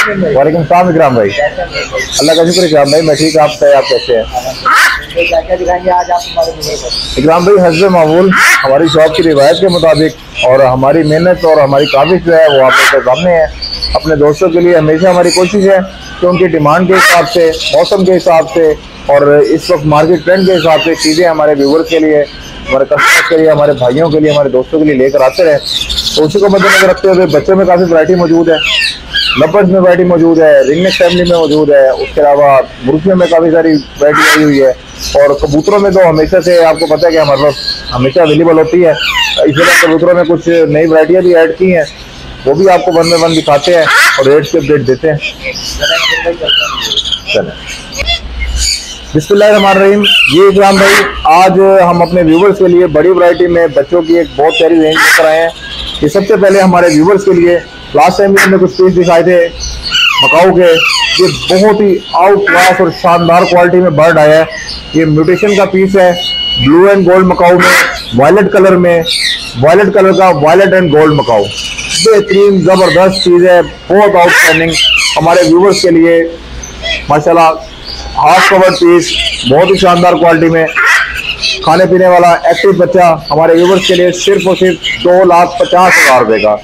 वालेकुम सलाम इकराम भाई। अल्लाह का शुक्र इकराम भाई, मैं ठीक। आप बताइए, आप कैसे हैं? क्या क्या दिखाएंगे आज आप हमारे व्यूअर्स को? इकराम भाई, हस्ब मामूल हमारी शॉप की रिवायत के मुताबिक और हमारी मेहनत और हमारी काविश जो है वो आपके सामने है। अपने दोस्तों के लिए हमेशा हमारी कोशिश है कि उनकी डिमांड के हिसाब से, मौसम के हिसाब से और इस वक्त मार्केट ट्रेंड के हिसाब से चीज़ें हमारे व्यूअर्स के लिए, हमारे कस्टमर्स के लिए, हमारे भाइयों के लिए, हमारे दोस्तों के लिए लेकर आते रहे। तो उसी को मद्देनजर रखते हुए बच्चों में काफ़ी वैरायटी मौजूद है, लपर्स में वैरायटी मौजूद है, रिंगनेक फैमिली में मौजूद है। उसके अलावा मुर्गियों में काफ़ी सारी वैरायटी आई हुई है और कबूतरों में तो हमेशा से आपको पता है कि हमारे पास हमेशा अवेलेबल होती है। इसलिए कबूतरों में कुछ नई वैरायटियाँ भी ऐड की हैं, वो भी आपको वन बाय वन दिखाते हैं और रेट के अपडेट देते हैं। चलें, बिस्मिल्लाहिर्रहमानिर्रहीम। ये इकराम भाई, आज हम अपने व्यूवर्स के लिए बड़ी वैरायटी में बच्चों की एक बहुत प्यारी रेंज लेकर आए हैं। ये सबसे पहले हमारे व्यूवर्स के लिए लास्ट टाइम भी हमने कुछ पीस दिखाए थे मकाऊ के। ये बहुत ही आउट क्लास और शानदार क्वालिटी में बर्ड आया है। ये म्यूटेशन का पीस है, ब्लू एंड गोल्ड मकाऊ में, वायलेट कलर में, वायलेट कलर का वायलेट एंड गोल्ड मकाऊ। बेहतरीन जबरदस्त चीज़ है, बहुत आउटस्टैंडिंग हमारे व्यूवर्स के लिए माशाल्लाह। हाफ कवर्ड पीस, बहुत ही शानदार क्वालिटी में, खाने पीने वाला एक्टिव बच्चा हमारे व्यूवर्स के लिए सिर्फ और सिर्फ 2,50,000 रुपए का।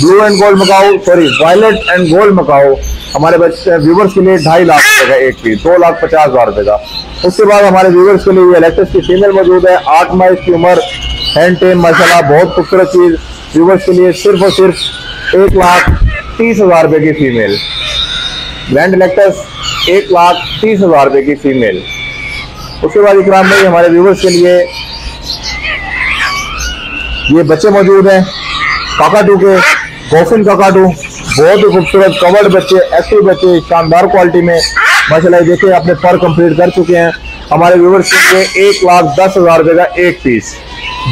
Blue and gold macaw, sorry violet and gold macaw हमारे बच्चे व्यूवर्स के लिए 2.5 लाख रुपए का एक पीस, 2,50,000 रुपए का। उसके बाद हमारे व्यूवर्स के लिए लेटेस्ट की फीमेल मौजूद है, 8 माह की उम्र, हैंड टेम माशाल्लाह, बहुत खूबसूरत चीज व्यूवर्स के लिए सिर्फ और सिर्फ 1,30,000 रुपए की फीमेल। ग्रैंड लेक्टस 1,30,000 रुपए की फीमेल। उसके बाद इकराम भाई, हमारे व्यूवर्स के लिए ये बच्चे मौजूद हैं काकाटू के, गोफिन काकाटू, बहुत ही खूबसूरत कवर्ड बच्चे, एक्टिव बच्चे, शानदार क्वालिटी में माशाल्लाह। देखिए अपने पर कंप्लीट कर चुके हैं। हमारे व्यूवर्स के लिए 1,10,000 रुपए का एक पीस।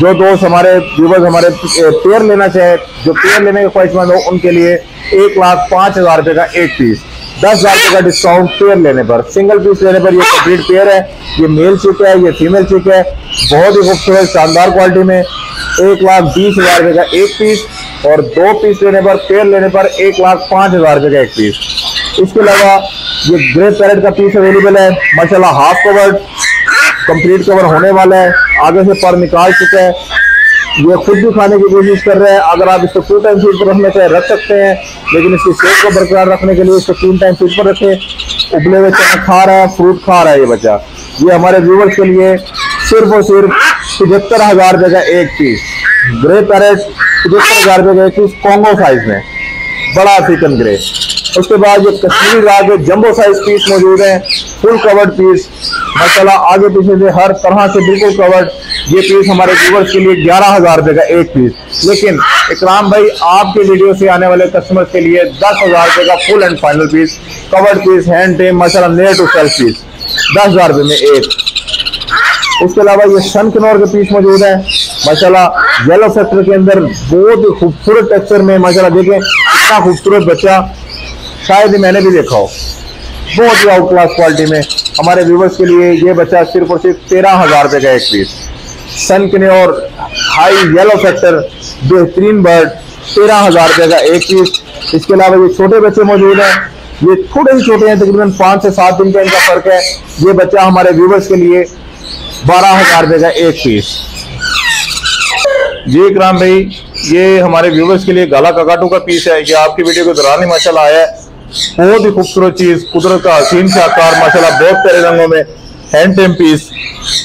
जो दोस्त हमारे व्यूवर्स हमारे पेयर लेना चाहे, जो पेयर लेने के ख्वाहिशमंद हो, उनके लिए 1,05,000 रुपए का एक पीस, 10,000 रुपए का डिस्काउंट पेयर लेने पर। सिंगल पीस लेने पर ये कंप्लीट पेयर है। ये मेल चिक है, ये फीमेल चिक है, बहुत ही खूबसूरत शानदार क्वालिटी में 1,20,000 रुपए का एक पीस और 2 पीस लेने पर, पेयर लेने पर 1,05,000 रुपए का एक पीस। इसके अलावा ये ग्रे पैरेट का पीस अवेलेबल है माशाल्लाह, हाफ कवर्ड, कंप्लीट कवर होने वाला है, आगे से पर निकाल चुका है। ये खुद भी खाने की कोशिश कर रहे हैं। अगर आप इसको 2 टाइम फीड पर रखना चाहे रख सकते हैं, लेकिन इसकी सेहत को बरकरार रखने के लिए इसको 3 टाइम फीड पर रखें। उबले हुए चना खा रहा है, फ्रूट खा रहा है ये बच्चा। ये हमारे व्यूवर्स के लिए सिर्फ और सिर्फ 75,000 रुपए का एक पीस। ग्रे पैरेट 75,000 रुपए का एक पीस, कॉन्गो साइज में, बड़ा अफ्रीकन ग्रे। उसके बाद ये कश्मीरी राग के जंबो साइज पीस मौजूद है, फुल कवर्ड पीस माशाल्लाह, आगे पीछे से हर तरह से बिल्कुल कवर्ड। ये पीस हमारे व्यूवर्स के लिए 11,000 रुपए का एक पीस। लेकिन इकराम भाई, आपके वीडियो से आने वाले कस्टमर्स के लिए 10,000 रुपए का full and final piece, covered piece, hand tame माशाल्लाह, नियर टू सेल्फ पीस, 10,000 रुपए में एक। उसके अलावा ये सन किनोर के पीस मौजूद है माशाल्लाह, येलो फैक्टर के अंदर, बहुत ही खूबसूरत टेक्सचर में माशाल्लाह। देखें इतना खूबसूरत बच्चा शायद ही मैंने भी देखा हो, बहुत ही आउट क्लास क्वालिटी में। हमारे व्यूवर्स के लिए ये बच्चा सिर्फ और सिर्फ 13,000 रुपए का एक पीस। सन किनोर हाई येलो फैक्टर, बेहतरीन बर्ड, 13,000 रुपए का एक पीस। इसके अलावा ये छोटे बच्चे मौजूद हैं, ये थोड़े ही छोटे हैं, तकरीबन 5 से 7 दिन का इनका फर्क है। ये बच्चा हमारे व्यूवर्स के लिए 12,000 रुपए का एक पीस। जी इकराम भाई, ये हमारे व्यूवर्स के लिए गाला काकाटू का पीस है। ये आपकी वीडियो के दौरान ही माशाल्लाह आया है, बहुत ही खूबसूरत चीज, कुदरत का हसीन सा आकार माशाल्लाह, बहुत प्यारे रंगों में, हैंड टेम पीस,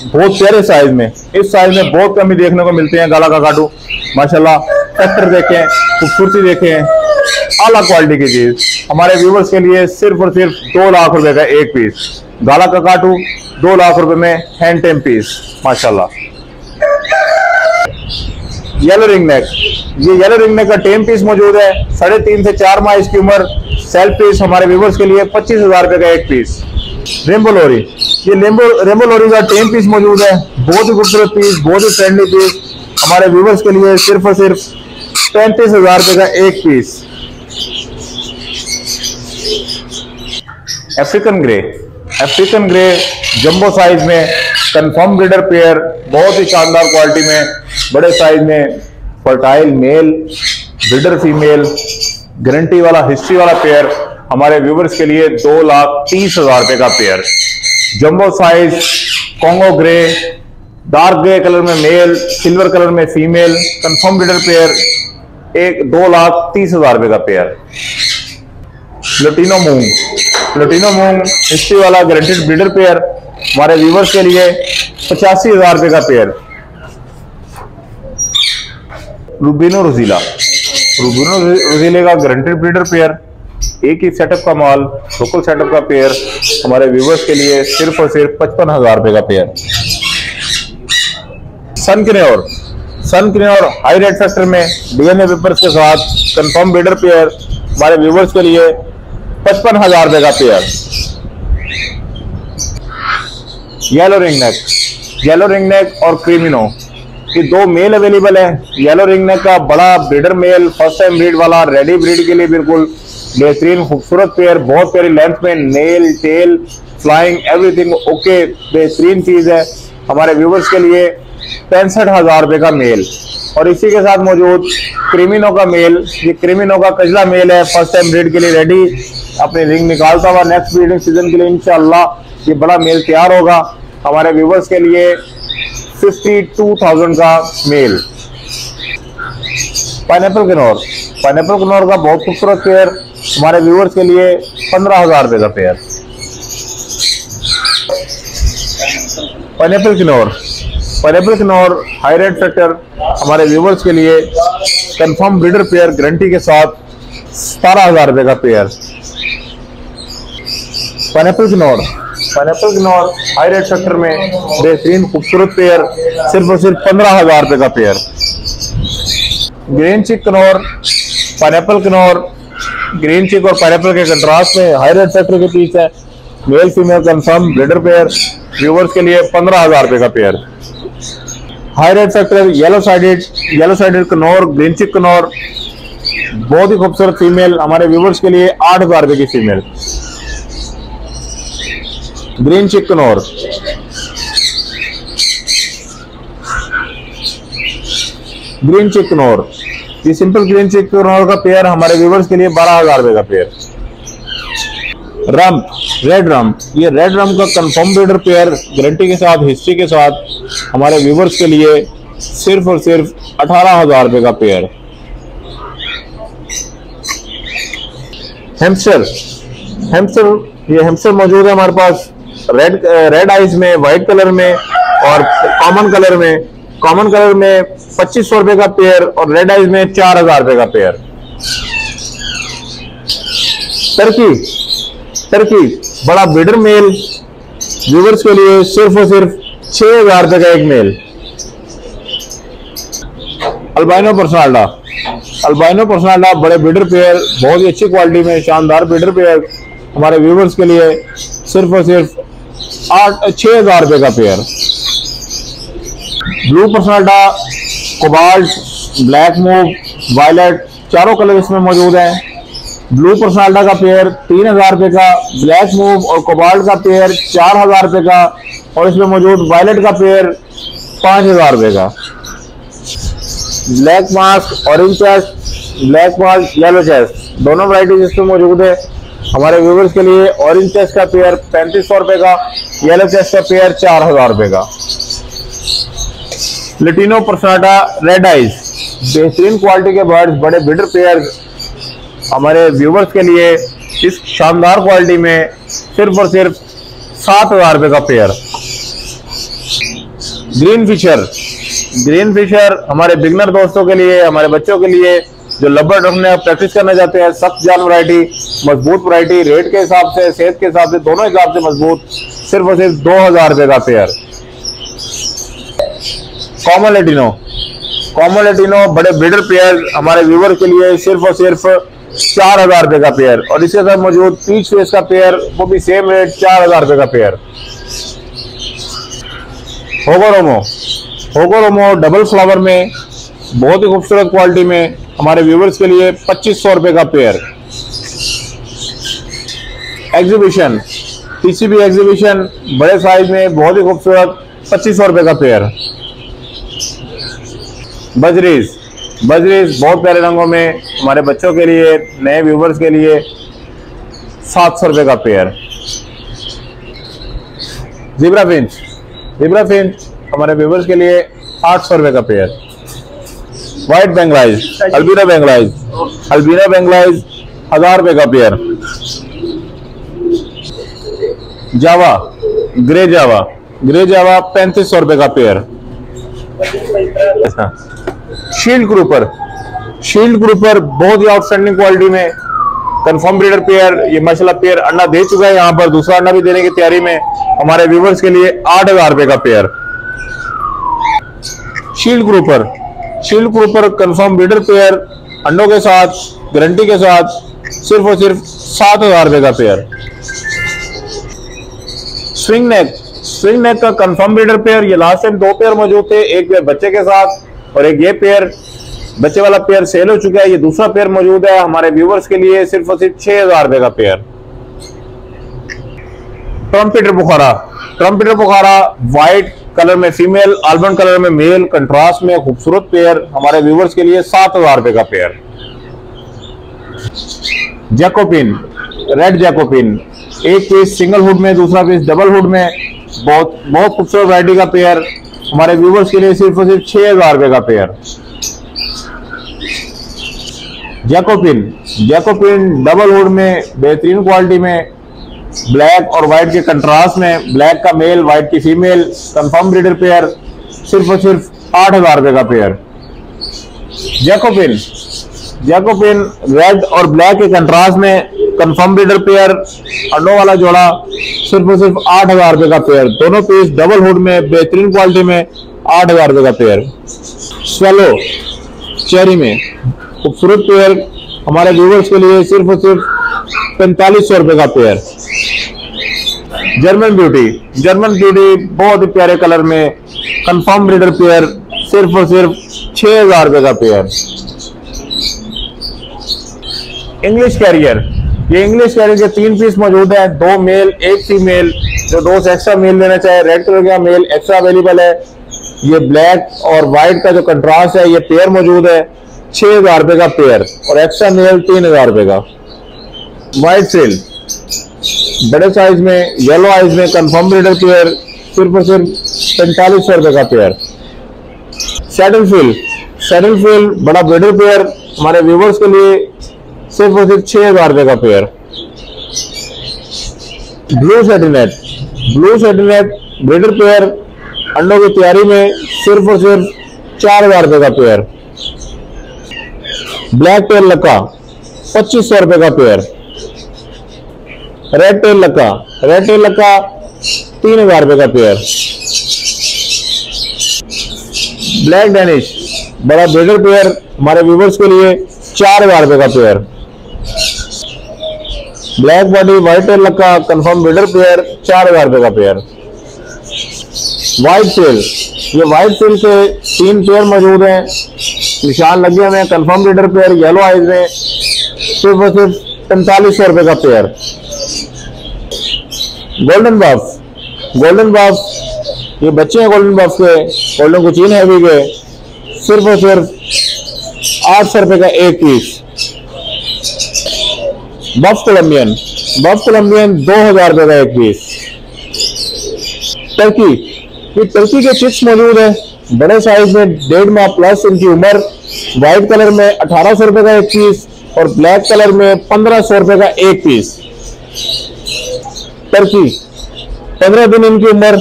बहुत प्यारे साइज में। इस साइज में बहुत कम ही देखने को मिलते हैं गाला काकाटू माशाल्लाह। फैक्टर देखें, खूबसूरती देखें, आला क्वालिटी की चीज हमारे व्यूवर्स के लिए सिर्फ और सिर्फ 2 लाख रुपए का एक पीस। गाला काकाटू 2 लाख रुपए में हैंड टेम पीस माशाल्लाह। येलो रिंग नेक, ये येलो रिंग नेक का टेम पीस मौजूद है, 3.5 से 4 माह इसकी उम्र, सेल्फ पीस हमारे व्यूवर्स के लिए 25,000 रुपए का एक पीस। रेम्बो लोरी, ये रेम्बो लोरी का टेम पीस मौजूद है, बहुत ही खूबसूरत पीस, बहुत ही फ्रेंडली पीस हमारे व्यूवर्स के लिए सिर्फ और सिर्फ 35,000 रुपए का एक piece. African grey jumbo size में, कंफर्म ब्रीडर पेयर, बहुत ही शानदार क्वालिटी में, बड़े साइज में, fertile male, breeder female, guarantee वाला, हिस्ट्री वाला पेयर हमारे व्यूवर्स के लिए 2,30,000 रुपए का pair. Jumbo size Congo grey, dark grey colour में मेल, सिल्वर कलर में फीमेल, कंफर्म ब्रीडर पेयर, 2,30,000 रुपए का पेयर। लुटिनो मूंग, लुटिनो मूंग हिस्ट्री वाला गारंटेड ब्रीडर पेयर हमारे व्यूवर्स के लिए 85,000 रुपए का पेयर। रूबिनो रोजीला, रूबिनो रोजीले का गारंटेड ब्रीडर पेयर, एक ही सेटअप का माल, लोकल सेटअप का पेयर हमारे व्यूवर्स के लिए सिर्फ और सिर्फ 55,000 रुपए का pair. Sun conure, sun conure high red factor में डीएनए पेपर्स के साथ कंफर्म ब्रीडर पेयर हमारे व्यूवर्स के लिए 55,000 रुपए का pair. Yellow ringneck, yellow ringneck और क्रीमिनो, ये दो मेल अवेलेबल है। येलो रिंगनेक का बड़ा breeder male, first time breed वाला, रेडी ब्रीड के लिए बिल्कुल बेहतरीन खूबसूरत पेयर, बहुत प्यारी लेंथ में, nail tail flying everything okay, बेहतरीन चीज है हमारे व्यूवर्स के लिए 65,000 रुपए का मेल। और इसी के साथ मौजूद क्रीमिनो का मेल, ये क्रीमिनो का कजला मेल है, फर्स्ट टाइम ब्रीड के लिए रेडी, अपनी रिंग निकालता हुआ नेक्स्ट ब्रीडिंग सीजन के लिए इंशाअल्लाह ये बड़ा मेल तैयार होगा हमारे व्यूवर्स के लिए 52,000 का male. Pineapple conure, pineapple conure का बहुत खूबसूरत पेयर हमारे व्यूवर्स के लिए 15,000 रुपए का pair. Pineapple conure, pineapple Kinnaur high red factor हमारे व्यूवर्स के लिए कंफर्म ब्रीडर पेयर गारंटी के साथ 17,000 रुपए का pair. Pineapple conure, pineapple Kinnaur high red factor में बेहतरीन खूबसूरत पेयर सिर्फ और सिर्फ 15,000 रुपए का पेयर। ग्रीन चिक किन्नौर, पाइनएप्पल किन्नौर, ग्रीन चिक और पाइनएप्पल के कंट्रास्ट में हाई रेड फैक्टर के पीस है, male female confirm breeder pair viewers के लिए 15,000 रुपए का pair. High red factor yellow sided Kinnaur, green चिक किन्नौर, बहुत ही खूबसूरत फीमेल हमारे व्यूवर्स के लिए 8,000 रुपए की फीमेल। ग्रीन चिक किन्नौर, ग्रीन चिक किन्नौर, ये सिंपल ग्रीन चिक किन्नौर का पेयर हमारे व्यूवर्स के लिए 12,000 रुपए का पेयर। रम, रेड रम, ये रेड रम का कंफर्म ब्रीडर पेयर गारंटी के साथ, हिस्ट्री के साथ हमारे व्यूवर्स के लिए सिर्फ और सिर्फ 18,000 रुपए का पेयर। हेमस्टर, हेमस्टर, ये हेमस्टर मौजूद है हमारे पास रेड आइज में, व्हाइट कलर में और कॉमन कलर में। कॉमन कलर में 2,500 रुपए का पेयर और रेड आइज में 4,000 रुपए का पेयर। टर्की, टर्की बड़ा ब्रीडर मेल व्यूवर्स के लिए सिर्फ और सिर्फ 6,000 रुपए का एक मेल। अल्बाइनो पर्सनाल्डा, अल्बाइनो पर्सनाल्डा बड़े ब्रीडर पेयर, बहुत ही अच्छी क्वालिटी में शानदार ब्रीडर पेयर हमारे व्यूवर्स के लिए सिर्फ और सिर्फ 6,000 रुपए का पेयर। ब्लू पर्सनाल्डा, कोबाल्ट, ब्लैक मूव, वायलेट, चारों कलर इसमें मौजूद हैं। ब्लू पर्सनाल्डा का पेयर 3,000 रुपए का, ब्लैक मूव और कोबाल्ट का पेयर 4,000 रुपए का और इसमें मौजूद वायलेट का पेयर 5,000 रुपए का। Black mask, orange chest, black mask, yellow chest, दोनों वैरायटीज इसमें मौजूद है हमारे व्यूवर्स के लिए। ऑरेंज चेस्ट का पेयर 3,500 रुपए का, येलो चेस्ट का पेयर 4,000 रुपए का। लुटिनो पर्सनाल्डा रेड आइज, बेहतरीन क्वालिटी के बर्ड्स, बड़े ब्रीडर पेयर हमारे व्यूवर्स के लिए इस शानदार क्वालिटी में सिर्फ और सिर्फ 7,000 रुपए का pair. Green Fischer, green Fischer हमारे बिगनर दोस्तों के लिए, हमारे बच्चों के लिए जो लबर रखने प्रैक्टिस करना चाहते हैं, सख्त जान वैरायटी, मजबूत वैरायटी, रेट के हिसाब से, सेहत के हिसाब से, दोनों हिसाब से मजबूत, सिर्फ और सिर्फ 2,000 रुपए का pair. Common Latino, common Latino बड़े ब्रीडर पेयर हमारे व्यूवर के लिए सिर्फ और सिर्फ 4,000 रुपए का पेयर और इसके साथ मौजूद पीच फेस का पेयर, वो भी सेम रेट 4,000 रुपए का पेयर। होगोरोमो, होगोरोमो डबल फ्लावर में बहुत ही खूबसूरत क्वालिटी में हमारे व्यूवर्स के लिए 2,500 रुपए का पेयर। एग्जीबिशन, पीसीबी एग्जीबिशन बड़े साइज में बहुत ही खूबसूरत 2,500 रुपए का पेयर। बजरीज, बजरीज बहुत प्यारे रंगों में हमारे बच्चों के लिए, नए व्यूवर्स के लिए 700 रुपए का पेयर। ज़ेब्रा फिंच हमारे व्यूवर्स के लिए 800 रुपए का पेयर। व्हाइट बेंगलाइज, अल्बिनो बेंगलाइज 1000 रुपए का पेयर। जावा, ग्रे जावा 3500 रुपए का पेयर। शील्ड ग्रुपर बहुत ही आउटस्टैंडिंग क्वालिटी में कंफर्म ब्रीडर पेयर। ये माशाल्लाह पेयर अंडा दे चुका है, यहाँ पर दूसरा अंडा भी देने की तैयारी में। हमारे व्यूवर्स के लिए 8000 रुपए का pair. Shield grouper confirm breeder pair अंडों के साथ, गारंटी के साथ, सिर्फ और सिर्फ 7000 रुपए का पेयर। स्विंग नेक का कंफर्म ब्रीडर पेयर, ये लास्ट टाइम 2 पेयर मौजूद थे, एक पेयर बच्चे के साथ और एक ये पेयर। बच्चे वाला पेयर सेल हो चुका है, ये दूसरा पेयर मौजूद है हमारे व्यूवर्स के लिए सिर्फ और सिर्फ 6000 रुपए का पेयर। ट्रम्पेटर बुखारा व्हाइट कलर में फीमेल, आल्मंड कलर में मेल, कंट्रास्ट में खूबसूरत पेयर हमारे व्यूवर्स के लिए 7000 रुपए का पेयर। रेड जैकोपिन, एक पीस सिंगल हुड में, दूसरा पीस डबल हुड में, बहुत खूबसूरत वैरायटी का पेयर हमारे व्यूवर्स के लिए सिर्फ और सिर्फ 6000 रुपए का पेयर। जैकोपिन डबल हुड में, बेहतरीन क्वालिटी में, ब्लैक और व्हाइट के कंट्रास्ट में, ब्लैक का मेल, व्हाइट की फीमेल, कंफर्म ब्रीडर पेयर सिर्फ और सिर्फ 8000 रुपए का पेयर। जैकोपिन रेड और ब्लैक के कंट्रास्ट में कंफर्म ब्रीडर पेयर अंडों वाला जोड़ा सिर्फ और सिर्फ 8000 रुपए का पेयर। दोनों पीस डबल हुड में, बेहतरीन क्वालिटी में 8000 रुपए का पेयर। स्वेलो चेरी में खूबसूरत पेयर हमारे व्यूवर्स के लिए सिर्फ और सिर्फ 4500 रुपए का पेयर। जर्मन ब्यूटी बहुत ही प्यारे कलर में कंफर्म ब्रीडर पेयर सिर्फ और सिर्फ 6000 रुपए का पेयर। इंग्लिश कैरियर के 3 पीस मौजूद हैं, 2 मेल 1 फीमेल। जो 2 से एक्स्ट्रा मेल लेना चाहे, रेड कलर का मेल एक्स्ट्रा अवेलेबल है। ये ब्लैक और व्हाइट का जो कंट्रास्ट है, ये पेयर मौजूद है 6000 रुपए का पेयर और एक्स्ट्रा मेल 3000 रुपए का। व्हाइट सेल बड़े साइज में, येलो आइज में कंफर्म ब्रीडर पेयर सिर्फ और सिर्फ 4500 रुपए का पेयर। सैडल फील बड़ा ब्रीडर पेयर हमारे व्यूवर्स के लिए सिर्फ और सिर्फ 6000 रुपए का पेयर। ब्लू सेटिनेट ब्रीडर पेयर अंडों की तैयारी में सिर्फ और सिर्फ 4000 रुपए का पेयर। ब्लैक टेल लक्का 2500 रुपए का पेयर। रेड टेल लक्का 3000 रुपए का पेयर। ब्लैक डेनिश बड़ा ब्रीडर पेयर हमारे व्यूवर्स के लिए 4000 रुपए का pair. Black body white tail लक्का कंफर्म ब्रीडर पेयर 4000 रुपए का पेयर। व्हाइट सेल के 3 पेयर मौजूद हैं, निशान लगे हुए हैं, confirm breeder pair yellow eyes में सिर्फ और सिर्फ 4500 रुपए का पेयर। गोल्डन बफ ये बच्चे हैं गोल्डन बफ के, गोल्डन कुचीन हैवी के, सिर्फ और सिर्फ 800 रुपए का 1 पीस। बफ कोलंबियन 2000 रुपए का 1 पीस। टर्की के चिप्स मौजूद है, बड़े साइज में, 1.5 माह प्लस इनकी उम्र। व्हाइट कलर में 1800 रुपए का 1 पीस और ब्लैक कलर में 1500 रुपए का 1 पीस। टर्की 15 दिन इनकी उम्र,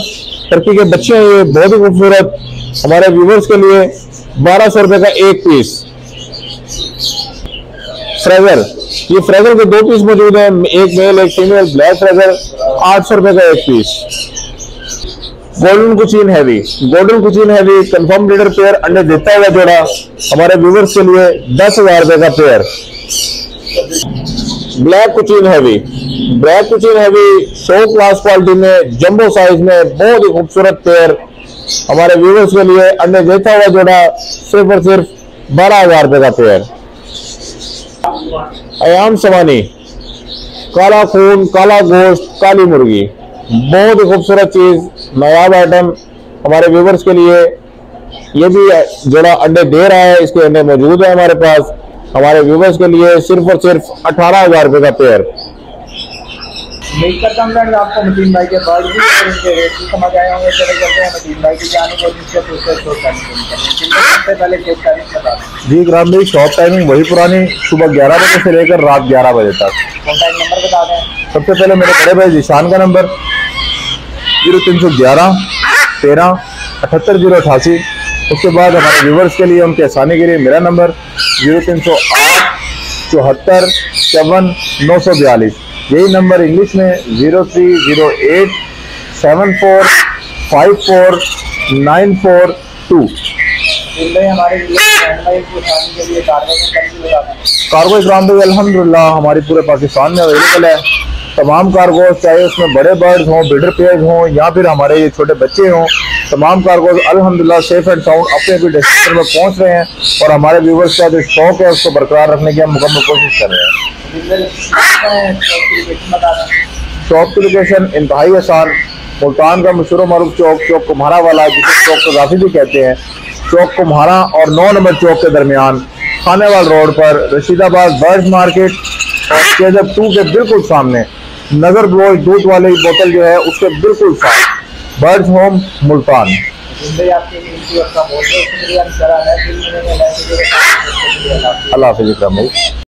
टर्की के बच्चे हैं, ये बहुत ही खूबसूरत हमारे व्यूवर्स के लिए 1200 रुपए का 1 पीस। फ्रेजर के 2 पीस मौजूद हैं, एक मेल एक फीमेल, ब्लैक फ्रेजर 800 रुपए का 1 पीस। गोल्डन कुचीन हैवी कंफर्म ब्रीडर पेयर अंडे देता हुआ जोड़ा हमारे व्यूवर्स के लिए 10,000 रुपए का पेयर। ब्लैक कुचीन हैवी शो क्लास क्वालिटी में, जंबो साइज में, बहुत ही खूबसूरत पेयर हमारे व्यूवर्स के लिए अंडे देता हुआ जोड़ा सिर्फ और सिर्फ 12,000 रुपए का पेयर। अयाम सवानी काला खून, काला गोश्त, काली मुर्गी, बहुत ही खूबसूरत चीज, नायाब आइटम हमारे व्यूवर्स के लिए। ये भी जोड़ा अंडे दे रहा है, इसके अंडे मौजूद है हमारे पास, हमारे व्यूवर्स के लिए सिर्फ और सिर्फ 18,000 रुपए का पेयर। उम्मीद करता हूँ फ्रेंड्स आपको मतीन भाई के बर्ड भी और इनके रेट भी समझ आए होंगे। चले चलते हैं मतीन भाई की जाने और इसके प्रोसेस को सबसे पहले शॉप टाइमिंग बता दें। जी इकराम भाई, शॉप टाइमिंग वही पुरानी, सुबह 11 बजे से लेकर रात 11 बजे तक। कॉन्टैक्ट नंबर बता दें। सबसे पहले मेरे बड़े भाई जीशान का नंबर 0311 13 78 088। उसके बाद हमारे व्यूवर्स के लिए, उनके आसानी के लिए मेरा नंबर 0308 74 54 942। यही नंबर इंग्लिश में 0308 74 54 942। हमारे के लिए कार्गो इकराम भाई अल्हम्दुलिल्लाह हमारी पूरे पाकिस्तान में अवेलेबल है। तमाम कार्गो, चाहे उसमें बड़े बर्ड्स हों, ब्रीडर पेयर्स हों या फिर हमारे ये छोटे बच्चे हों, तमाम कार्गो अल्हम्दुलिल्लाह सेफ एंड साउंड अपने भी डेस्टिनेशन में पहुंच रहे हैं। और हमारे व्यूवर्स का जो शौक है उसको बरकरार रखने की हम मुकम्मल कोशिश कर रहे हैं। शॉप की लोकेशन इंतहाई आसान, मुल्तान का मशहूर मरूफ चौक, चौक कुम्हारा वाला, जिसे चौक कज़ाफी भी कहते हैं, चौक कुम्हारा और 9 नंबर चौक के दरमियान खानेवाल रोड पर रशीदाबाद बर्ड्स मार्केट और केजब 2 के बिल्कुल सामने नजर ब्लोज दूध वाली बोतल जो है उसके बिल्कुल साथ बर्ड्स होम मुल्तान। अल्लाह हाफिज़ इकराम भाई।